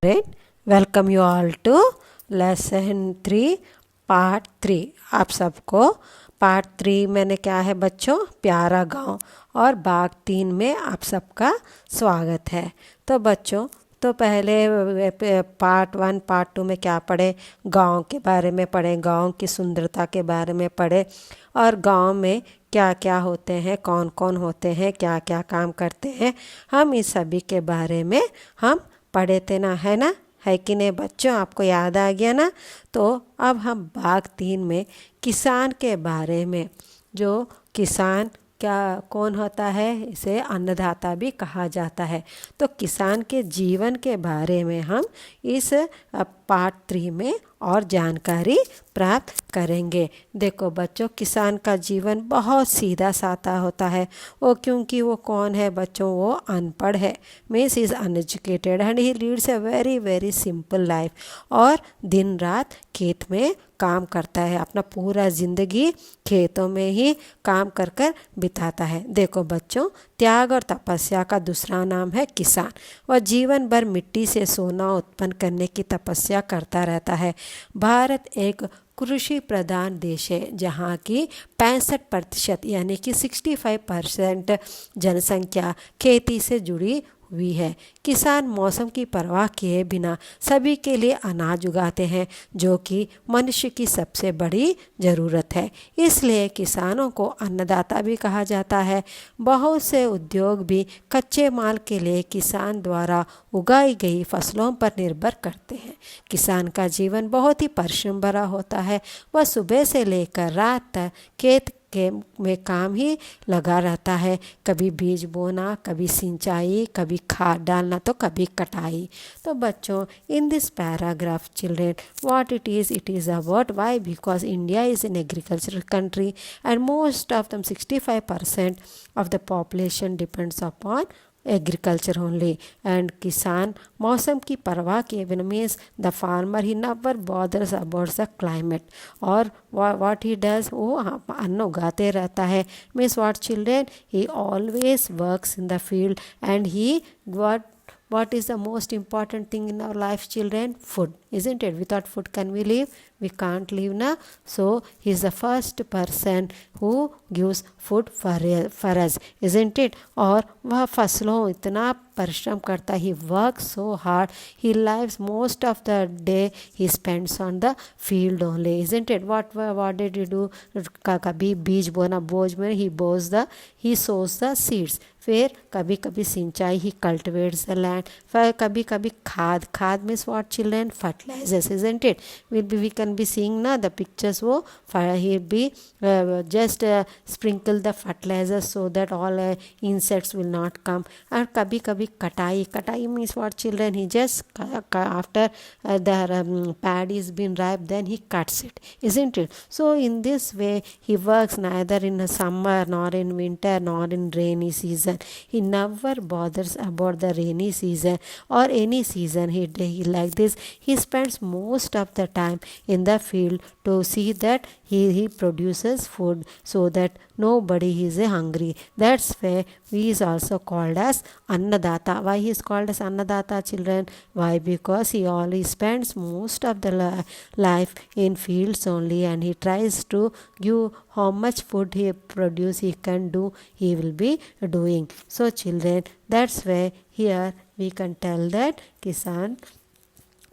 Right. Welcome you all to lesson 3 part 3। आप सबको part 3 मैंने क्या है बच्चों, प्यारा गांव और बाग 3 में आप सबका स्वागत है। तो बच्चों तो पहले पार्ट 1 पार्ट 2 में क्या पढ़े, गांव के बारे में पढ़े, गांव की सुंदरता के बारे में पढ़े और गांव में क्या क्या होते हैं, कौन कौन होते हैं, क्या क्या काम करते हैं, हम इस सभी के बारे में हम पढ़े थे ना, है ना, है कि नहीं बच्चों, आपको याद आ गया ना। तो अब हम बाग 3 में किसान के बारे में, जो किसान क्या कौन होता है, इसे अन्नदाता भी कहा जाता है। तो किसान के जीवन के बारे में हम इस पार्ट 3 में और जानकारी प्राप्त करेंगे। देखो बच्चों, किसान का जीवन बहुत सीधा साधा होता है। वो क्योंकि वो कौन है बच्चों, वो अनपढ़ है, means is uneducated and he leads a very very simple life. और दिन रात खेत में काम करता है, अपना पूरा ज़िंदगी खेतों में ही काम कर कर बिताता है। देखो बच्चों, त्याग और तपस्या का दूसरा नाम है किसान। वह जीवन भर मिट्टी से सोना उत्पन्न करने की तपस्या करता रहता है। भारत एक कृषि प्रधान देश है, जहाँ की 65% यानी कि 65% जनसंख्या खेती से जुड़ी हुई है। किसान मौसम की परवाह किए बिना सभी के लिए अनाज उगाते हैं, जो कि मनुष्य की सबसे बड़ी ज़रूरत है। इसलिए किसानों को अन्नदाता भी कहा जाता है। बहुत से उद्योग भी कच्चे माल के लिए किसान द्वारा उगाई गई फसलों पर निर्भर करते हैं। किसान का जीवन बहुत ही परिश्रम भरा होता है। वह सुबह से लेकर रात तक खेत के में काम ही लगा रहता है। कभी बीज बोना, कभी सिंचाई, कभी खाद डालना, तो कभी कटाई। तो बच्चों, in this paragraph children, what it is about, why, because India is an agricultural country and most of them 65% of the population depends upon agriculture only. And किसान मौसम की परवाह किए बिना, means the farmer he never bothers about the climate. और what he does, वो अन्न उगाते रहता है। Means what children, he always works in the field and he what is the most important thing in our life children? Food, isn't it? Without food can we live? We can't live na. So he is the first person who gives food for us, isn't it? और वह फसलों इतना परिश्रम करता, he work so hard, he lives most of the day he spends on the field only, isn't it? what did he do? कभी बीज बोना, बोझ में ही सोज द सीड्स। फिर कभी कभी सिंचाई, ही कल्टिवेट्स द लैंड। फिर कभी कभी खाद means what children, fertilisers, isn't it? We can be seeing ना the pictures, वो he be just sprinkle the fertilizer so that all insects will not come. और कभी कभी कटाई means what children, he just after the pad is been ripe, then he cuts it, isn't it? So in this way he works neither in summer nor in winter nor in rainy season. He never bothers about the rainy season or any season. He like this, he spends most of the time in the field to see that he produces food so that nobody is hungry. That's why he is also called as Annadata. Why he is called as Annadata children? Why? Because he always spends most of the life in fields only, and he tries to give how much food he produce he can do, he will be doing. So children, that's why here we can tell that Kisan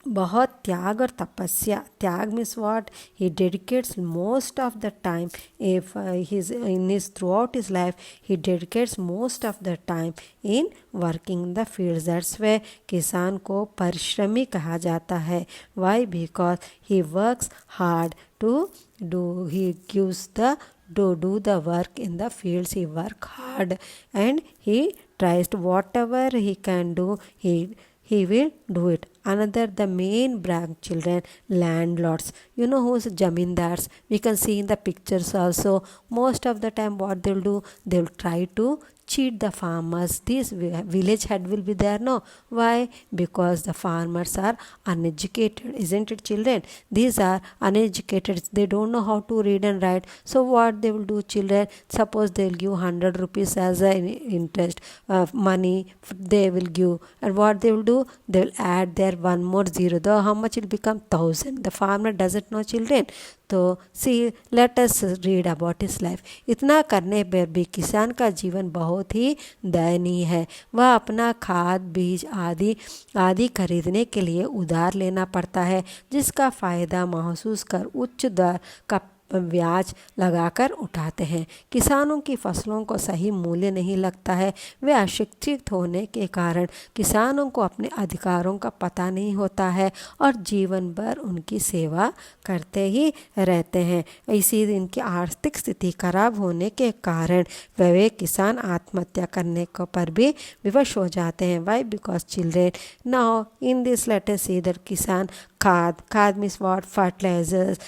बहुत त्याग और तपस्या, त्याग means what, he dedicates most of the time, if in his throughout his life he dedicates most of the time in working in the fields. That's way किसान को परिश्रमी कहा जाता है। Why? Because he works hard to do, he gives the do the work in the fields. He work hard and he tries to whatever he can do, he will do it. Another, the main branch children, landlords. You know who's jamindars? We can see in the pictures also. Most of the time what they'll do, they'll try to cheat the farmers. This village head will be there. No, why? Because the farmers are uneducated, isn't it, children? These are uneducated. They don't know how to read and write. So what they will do, children? Suppose they'll give 100 rupees as an interest money. They will give, and what they will do? They will add there one more zero. The how much it become 1,000. The farmer doesn't know, children. तो see let us read about his life. इतना करने पर भी किसान का जीवन बहुत ही दयनीय है. वह अपना खाद बीज आदि आदि खरीदने के लिए उधार लेना पड़ता है, जिसका फ़ायदा महसूस कर उच्च दर का ब्याज लगाकर उठाते हैं. किसानों की फसलों को सही मूल्य नहीं लगता है. वे अशिक्षित होने के कारण किसानों को अपने अधिकारों का पता नहीं होता है और जीवन भर उनकी सेवा करते ही रहते हैं. इसी इनकी आर्थिक स्थिति खराब होने के कारण वे किसान आत्महत्या करने को पर भी विवश हो जाते हैं. Why? Because children now in this let us see that किसान खाद means what? Fertilizers,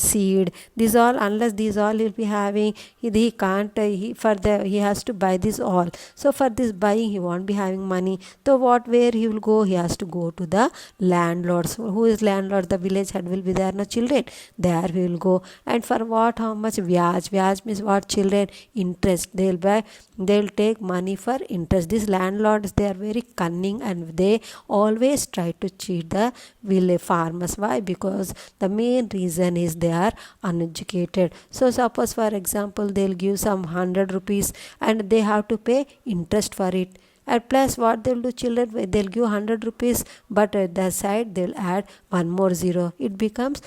seed, these all, unless these all he'll be having, he can't he has to buy this all. So for this buying he won't be having money. So where he will go? He has to go to the landlords. Who is landlord? The village head will be there. No, children, there he will go. And for what? How much? Vyaj means what, children? Interest. They'll take money for interest. These landlords, they are very cunning and they always try to cheat the village farmers. Why? Because the main reason is they are uneducated. So suppose for example they'll give some 100 rupees and they have to pay interest for it. And plus what they'll do, children? They'll give 100 rupees, but at the side they'll add one more zero. It becomes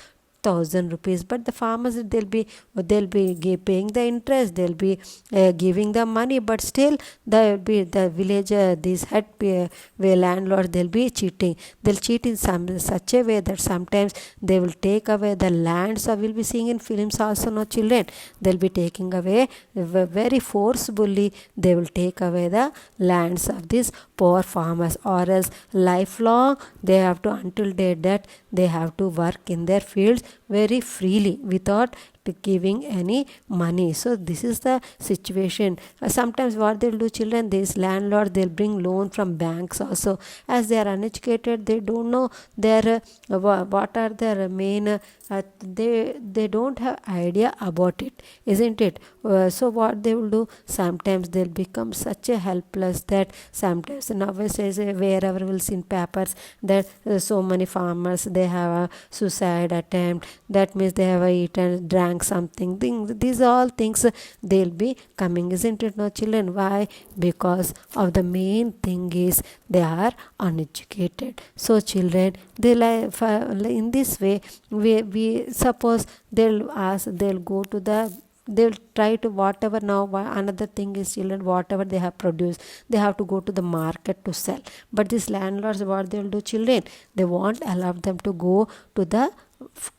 1,000 rupees. But the farmers, they'll be paying the interest, they'll be giving the money, but still the villager, these head landlord, they'll be cheating. They'll cheat in such a way that sometimes they will take away the lands. So we'll be seeing in films also, no, children, they'll be taking away very forcefully. They will take away the lands of these poor farmers, or else lifelong they have to, until their death, they have to work in their fields very freely without giving any money. So this is the situation. Sometimes what they'll do, children, these landlords, they'll bring loan from banks also. As they are uneducated, they don't know their what are their main they don't have idea about it, isn't it? So what they will do, sometimes they'll become such a helpless that sometimes nowadays wherever we'll see in papers that so many farmers, they have a suicide attempt. That means they have eaten, drank something. These all things they'll be coming, isn't it? No, children. Why? Because of the main thing is they are uneducated. So children, they in this way we suppose they'll try to whatever. Now another thing is, children, whatever they have produced, they have to go to the market to sell. But these landlords, what they'll do, children, they won't allow them to go to the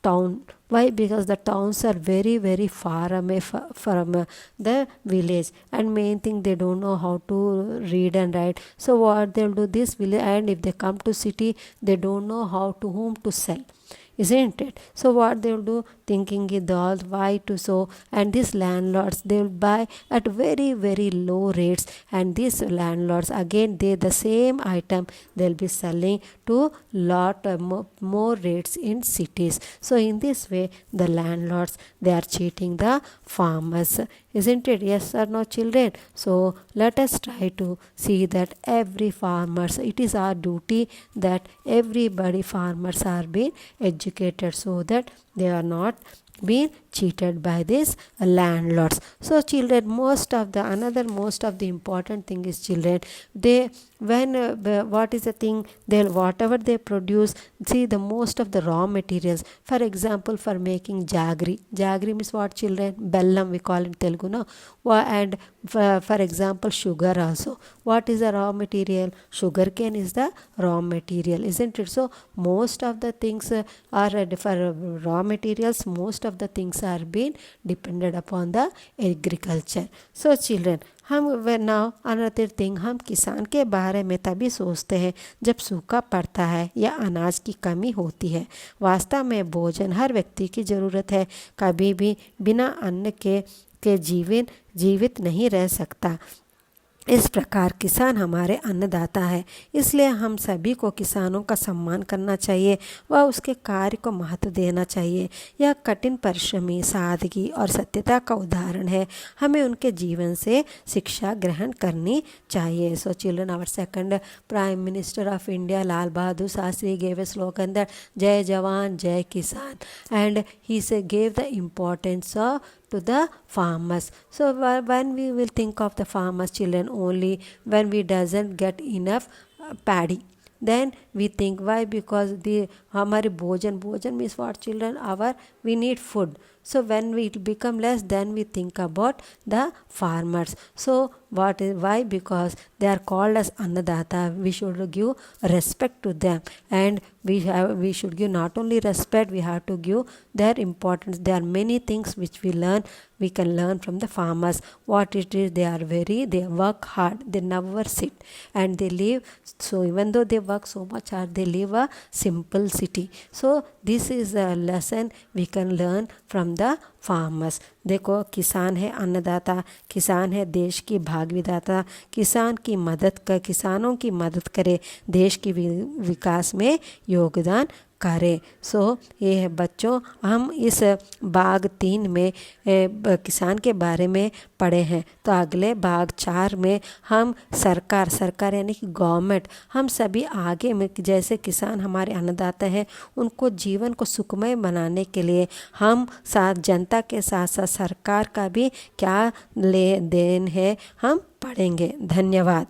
town. Why? Because the towns are very very far away from the village, and main thing, they don't know how to read and write. So what they'll do, this village, and if they come to city, they don't know how to whom to sell, isn't it? So what they will do, thinking it all, why to so, and these landlords, they will buy at very very low rates, and these landlords again, they the same item they'll be selling to lot more rates in cities. So in this way the landlords, they are cheating the farmers, isn't it? Yes or no, children? So let us try to see that every farmers, it is our duty that everybody farmers are being educated so that they are not being cheated by these landlords. So children, most of the important thing is, children, they what is the thing, they'll whatever they produce, see the most of the raw materials. For example, for making jaggery means what, children? Bellam we call in Telugu, no? And for example, sugar also, what is the raw material? Sugar cane is the raw material, isn't it? So most of the things are for raw materials, most of the things are being dependent upon the agriculture. So children, हम now another thing, हम किसान के बारे में तभी सोचते हैं जब सूखा पड़ता है या अनाज की कमी होती है. वास्तव में भोजन हर व्यक्ति की ज़रूरत है. कभी भी बिना अन्न के जीवित नहीं रह सकता. इस प्रकार किसान हमारे अन्नदाता है, इसलिए हम सभी को किसानों का सम्मान करना चाहिए व उसके कार्य को महत्व देना चाहिए। यह कठिन परिश्रमी, सादगी और सत्यता का उदाहरण है। हमें उनके जीवन से शिक्षा ग्रहण करनी चाहिए। So children, our second prime minister of India Lal Bahadur Shastri gave a slogan that जय जवान जय किसान, and he gave the importance of to the farmers. So when we will think of the farmers, children, only when we doesn't get enough paddy, then we think why, because the हमारे भोजन means what, children, our we need food. So when we become less, then we think about the farmers. So what is why, because they are called as annadata. We should give respect to them, and we should give not only respect, we have to give their importance. There are many things which we can learn from the farmers. What it is, they work hard, they never sit, and they live, so even though they work so much hard, they live a simple city. So this is a lesson we can learn from the farmers. देखो, किसान है अन्नदाता, किसान है देश की भाग विधाता, किसानों की मदद करे, देश की विकास में योगदान करें। सो ये है बच्चों, हम इस भाग 3 में किसान के बारे में पढ़े हैं। तो अगले भाग 4 में हम सरकार यानी कि गवर्नमेंट, हम सभी आगे में जैसे किसान हमारे अन्नदाता हैं, उनको जीवन को सुखमय बनाने के लिए हम साथ जनता के साथ साथ सरकार का भी क्या ले देन है, हम पढ़ेंगे। धन्यवाद।